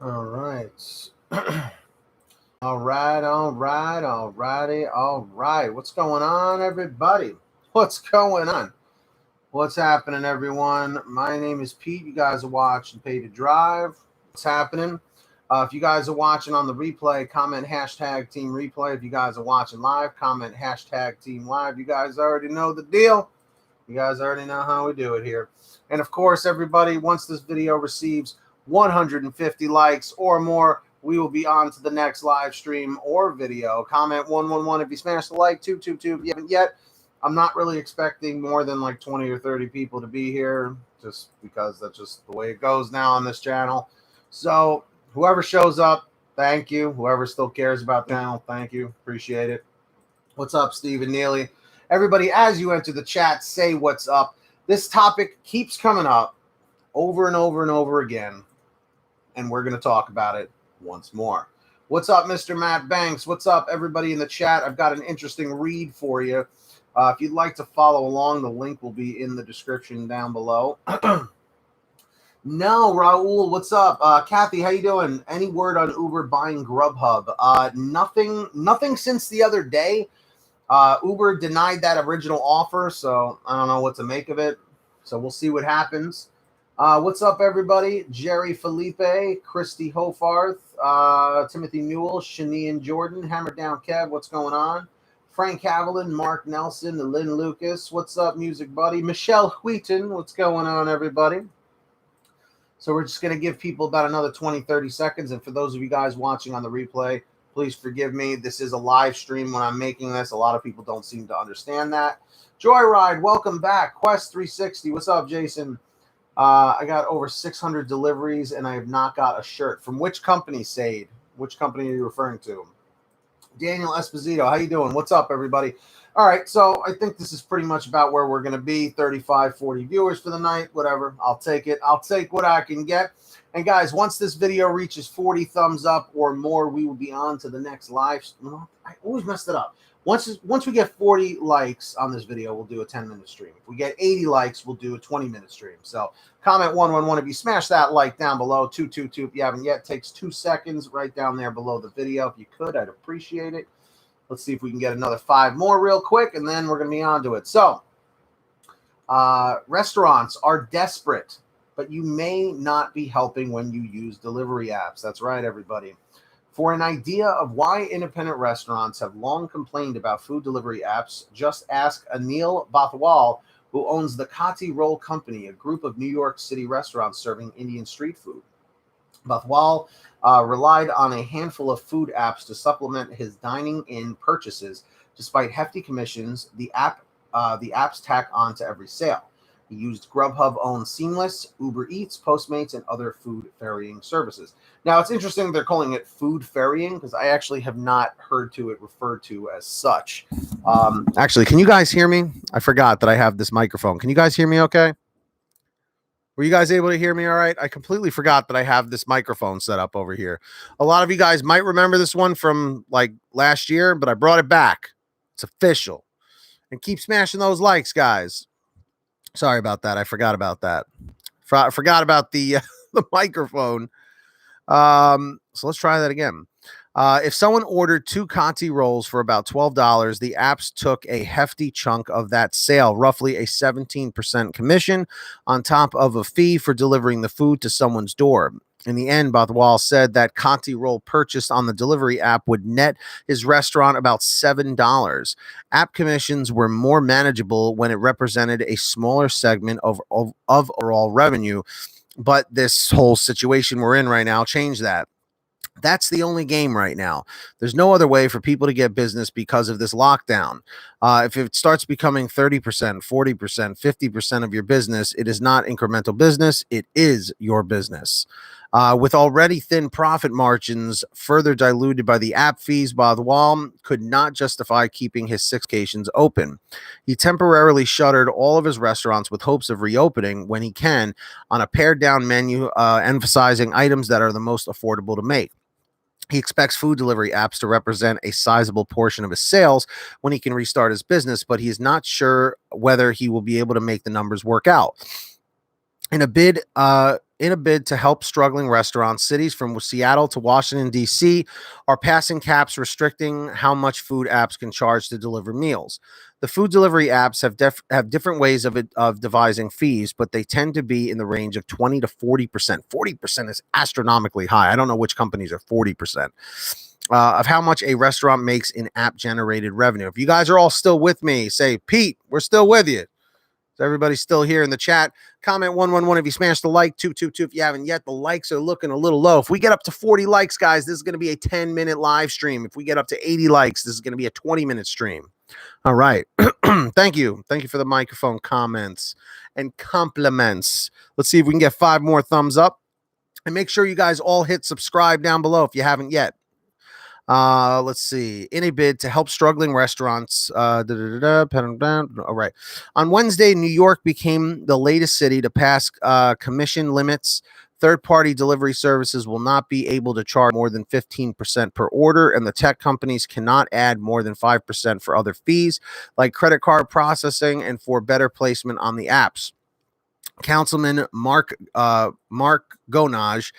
All right. All right. What's going on, everybody? What's going on? What's happening, everyone? My name is Pete. You guys are watching Pay to Drive. What's happening? If you guys are watching on the replay, comment hashtag Team Replay. If you guys are watching live, comment hashtag Team Live. You guys already know the deal. You guys already know how we do it here. And of course, everybody, once this video receives 150 likes or more, we will be on to the next live stream or video. Comment 111 if you smash the like, 222 if you haven't yet. I'm not really expecting more than like 20 or 30 people to be here, just because that's just the way it goes now on this channel. So whoever shows up, thank you. Whoever still cares about the channel, thank you. Appreciate it. What's up, Stephen Neely? Everybody, as you enter the chat, say what's up. This topic keeps coming up over and over and over again, and we're going to talk about it once more. What's up, Mr. Matt Banks? What's up, everybody in the chat? I've got an interesting read for you. If you'd like to follow along, the link will be in the description down below. No, Raul, what's up? Kathy, how you doing? Any word on Uber buying GrubHub? Nothing since the other day. Uber denied that original offer, so I don't know what to make of it. So we'll see what happens. What's up, everybody? Jerry Felipe, Christy Hofarth, Timothy Newell, Shanian Jordan, Hammer Down Kev, what's going on? Frank Haviland, Mark Nelson, Lynn Lucas, what's up, Music Buddy? Michelle Wheaton, what's going on, everybody? So we're just going to give people about another 20, 30 seconds. And for those of you guys watching on the replay, please forgive me. This is a live stream when I'm making this. A lot of people don't seem to understand that. Joyride, welcome back. Quest 360, what's up, Jason? I got over 600 deliveries, and I have not got a shirt. From which company, Sade? Which company are you referring to? Daniel Esposito, how you doing? What's up, everybody? All right, so I think this is pretty much about where we're going to be. 35, 40 viewers for the night, whatever. I'll take it. I'll take what I can get. And guys, once this video reaches 40 thumbs up or more, we will be on to the next live. I always messed it up. Once we get 40 likes on this video, we'll do a 10-minute stream. If we get 80 likes, we'll do a 20-minute stream. So comment 111 if you smash that like down below. 222 if you haven't yet. Takes 2 seconds right down there below the video. If you could, I'd appreciate it. Let's see if we can get another 5 more real quick, and then we're going to be on to it. So restaurants are desperate, but you may not be helping when you use delivery apps. That's right, everybody. For an idea of why independent restaurants have long complained about food delivery apps, just ask Anil Bathwal, who owns the Kati Roll Company, a group of New York City restaurants serving Indian street food. Bathwal relied on a handful of food apps to supplement his dining-in purchases. Despite hefty commissions, the apps tack on to every sale. He used GrubHub-owned Seamless, Uber Eats, Postmates, and other food ferrying services. Now, it's interesting they're calling it food ferrying because I actually have not heard it referred to as such. Actually, can you guys hear me? I forgot that I have this microphone. Can you guys hear me okay? Were you guys able to hear me all right? I completely forgot that I have this microphone set up over here. A lot of you guys might remember this one from like last year, but I brought it back. It's official. And keep smashing those likes, guys. Sorry about that. I forgot about that. Forgot about the the microphone. So let's try that again. If someone ordered 2 Conti rolls for about $12, the apps took a hefty chunk of that sale, roughly a 17% commission on top of a fee for delivering the food to someone's door. In the end, Bathwal said that Conti roll purchased on the delivery app would net his restaurant about $7. App commissions were more manageable when it represented a smaller segment of overall revenue, but this whole situation we're in right now changed that. That's the only game right now. There's no other way for people to get business because of this lockdown. If it starts becoming 30%, 40%, 50% of your business, it is not incremental business. It is your business. With already thin profit margins further diluted by the app fees, Bathwal could not justify keeping his 6 locations open. He temporarily shuttered all of his restaurants with hopes of reopening when he can on a pared-down menu, emphasizing items that are the most affordable to make. He expects food delivery apps to represent a sizable portion of his sales when he can restart his business, but he is not sure whether he will be able to make the numbers work out. In a bid to help struggling restaurants, cities from Seattle to Washington, D.C. are passing caps restricting how much food apps can charge to deliver meals. The food delivery apps have different ways of devising fees, but they tend to be in the range of 20 to 40%. 40% is astronomically high. I don't know which companies are 40%. Of how much a restaurant makes in app generated revenue. If you guys are all still with me, say, Pete, we're still with you. So everybody's still here in the chat. Comment 111 if you smashed the like, 222 if you haven't yet. The likes are looking a little low. If we get up to 40 likes, guys, this is going to be a 10-minute live stream. If we get up to 80 likes, this is going to be a 20-minute stream. All right. Thank you. Thank you for the microphone comments and compliments. Let's see if we can get 5 more thumbs up. And make sure you guys all hit subscribe down below if you haven't yet. Let's see. In a bid to help struggling restaurants. All right. On Wednesday, New York became the latest city to pass commission limits. Third-party delivery services will not be able to charge more than 15% per order, and the tech companies cannot add more than 5% for other fees, like credit card processing and for better placement on the apps. Councilman Mark Gonage,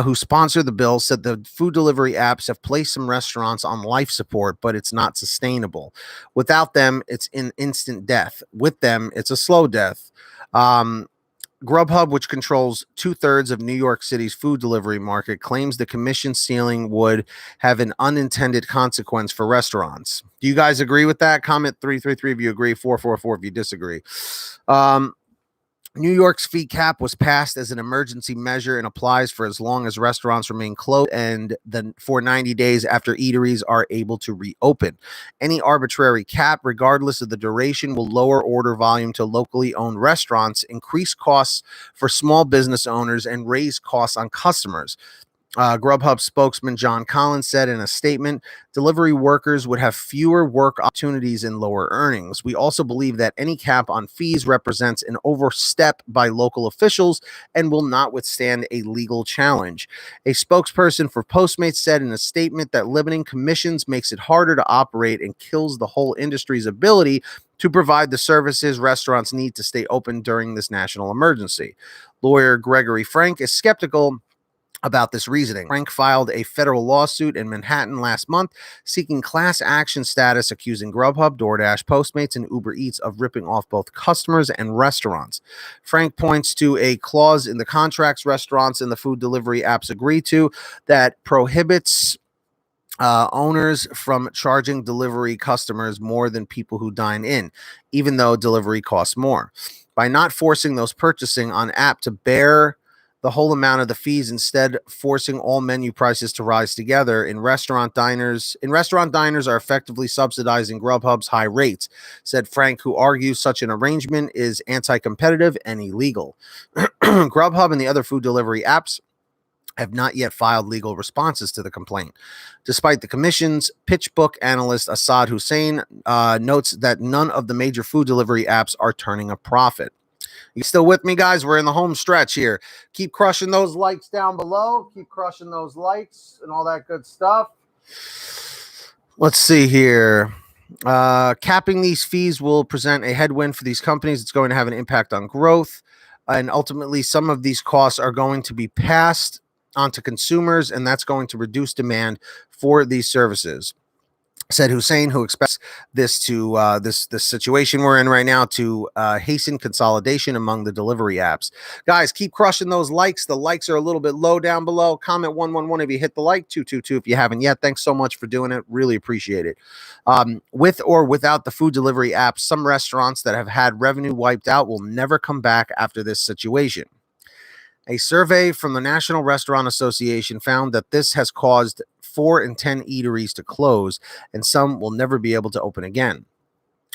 who sponsored the bill, said the food delivery apps have placed some restaurants on life support, but it's not sustainable. Without them, it's an instant death. With them, it's a slow death. GrubHub, which controls 2/3 of New York City's food delivery market, claims the commission ceiling would have an unintended consequence for restaurants. Do you guys agree with that? Comment 333 if you agree, 444 if you disagree. New York's fee cap was passed as an emergency measure and applies for as long as restaurants remain closed and then for 90 days after eateries are able to reopen. Any arbitrary cap, regardless of the duration, will lower order volume to locally owned restaurants, increase costs for small business owners, and raise costs on customers. GrubHub spokesman John Collins said in a statement, delivery workers would have fewer work opportunities and lower earnings. We also believe that any cap on fees represents an overstep by local officials and will not withstand a legal challenge. A spokesperson for Postmates said in a statement that limiting commissions makes it harder to operate and kills the whole industry's ability to provide the services restaurants need to stay open during this national emergency. Lawyer Gregory Frank is skeptical about this reasoning. Frank filed a federal lawsuit in Manhattan last month seeking class action status, accusing GrubHub, DoorDash, Postmates, and UberEATS of ripping off both customers and restaurants. Frank points to a clause in the contracts restaurants and the food delivery apps agree to that prohibits owners from charging delivery customers more than people who dine in, even though delivery costs more. By not forcing those purchasing on app to bear the whole amount of the fees, instead forcing all menu prices to rise together, restaurant diners are effectively subsidizing GrubHub's high rates, said Frank, who argues such an arrangement is anti-competitive and illegal. GrubHub and the other food delivery apps have not yet filed legal responses to the complaint. Despite the commission's, PitchBook analyst Asad Hussein notes that none of the major food delivery apps are turning a profit. You still with me, guys? We're in the home stretch here. Keep crushing those likes down below. Keep crushing those likes and all that good stuff. Let's see here. Capping these fees will present a headwind for these companies. It's going to have an impact on growth. And ultimately, some of these costs are going to be passed onto consumers, and that's going to reduce demand for these services, said Hussein, who expects this to this situation we're in right now to hasten consolidation among the delivery apps. Guys, keep crushing those likes. The likes are a little bit low down below. Comment 111 if you hit the like, 222 if you haven't yet. Thanks so much for doing it. Really appreciate it. With or without the food delivery apps, some restaurants that have had revenue wiped out will never come back after this situation. A survey from the National Restaurant Association found that this has caused 4 in 10 eateries to close, and some will never be able to open again.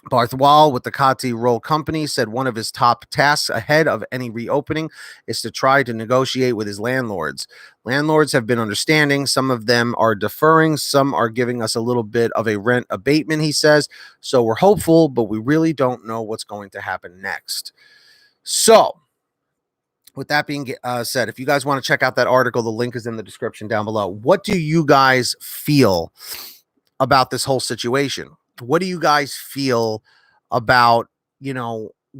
Barth Wall with the Kati Roll Company said one of his top tasks ahead of any reopening is to try to negotiate with his landlords. Landlords have been understanding. Some of them are deferring. Some are giving us a little bit of a rent abatement, he says. So we're hopeful, but we really don't know what's going to happen next. So, with that being said, if you guys want to check out that article, the link is in the description down below. What do you guys feel about this whole situation? What do you guys feel about,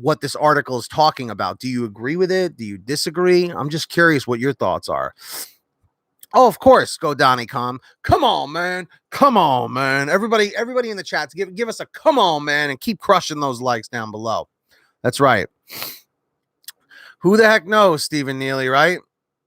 what this article is talking about. Do you agree with it? Do you disagree? I'm just curious what your thoughts are. Oh, of course, go Donnie Com. Come on, man. Come on, man. Everybody in the chats, give us a come on, man, and keep crushing those likes down below. That's right. Who the heck knows, Stephen Neely, right?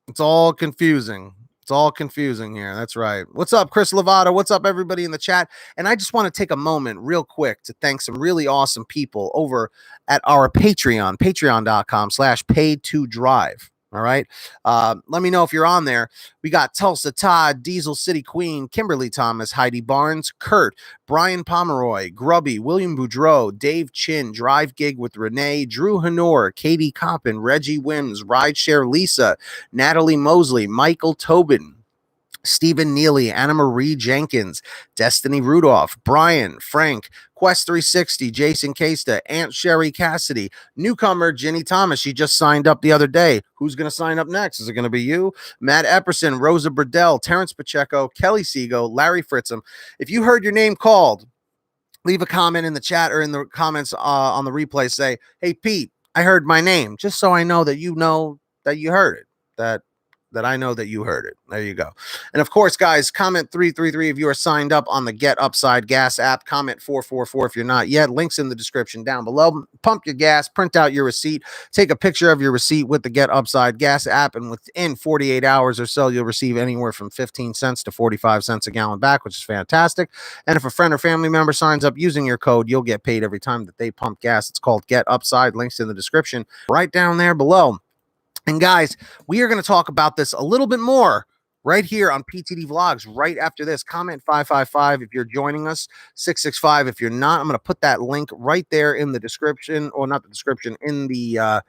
It's all confusing. It's all confusing here. That's right. What's up, Chris Lovato? What's up, everybody in the chat? And I just want to take a moment real quick to thank some really awesome people over at our Patreon, patreon.com/paid-to-drive. All right. Let me know if you're on there. We got Tulsa Todd, Diesel City Queen, Kimberly Thomas, Heidi Barnes, Kurt, Brian Pomeroy, Grubby, William Boudreau, Dave Chin, Drive Gig with Renee, Drew Honor, Katie Coppin, Reggie Wims, Rideshare Lisa, Natalie Mosley, Michael Tobin, Stephen Neely, Anna Marie Jenkins, Destiny Rudolph, Brian, Frank, Quest 360, Jason Casta, Aunt Sherry Cassidy, newcomer Ginny Thomas. She just signed up the other day. Who's going to sign up next? Is it going to be you? Matt Epperson, Rosa Burdell, Terrence Pacheco, Kelly Seago, Larry Fritzum. If you heard your name called, leave a comment in the chat or in the comments on the replay. Say, hey, Pete, I heard my name, just so I know that you heard it, that I know that you heard it. There you go. And of course, guys, comment 333 if you are signed up on the Get Upside Gas app. Comment 444 if you're not yet. Links in the description down below. Pump your gas, print out your receipt, take a picture of your receipt with the Get Upside Gas app, and within 48 hours or so, you'll receive anywhere from 15 cents to 45 cents a gallon back, which is fantastic. And if a friend or family member signs up using your code, you'll get paid every time that they pump gas. It's called Get Upside. Links in the description right down there below. And guys, we are going to talk about this a little bit more right here on PTD Vlogs right after this. Comment 555 if you're joining us, 665 if you're not. I'm going to put that link right there in the description, or not the description, in the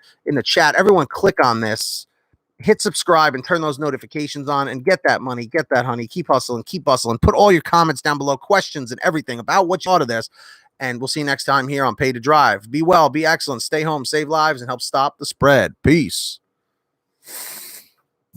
chat. Everyone click on this, hit subscribe, and turn those notifications on, and get that money, get that honey. Keep hustling, keep bustling. Put all your comments down below, questions and everything about what you thought of this. And we'll see you next time here on Pay to Drive. Be well, be excellent, stay home, save lives, and help stop the spread. Peace.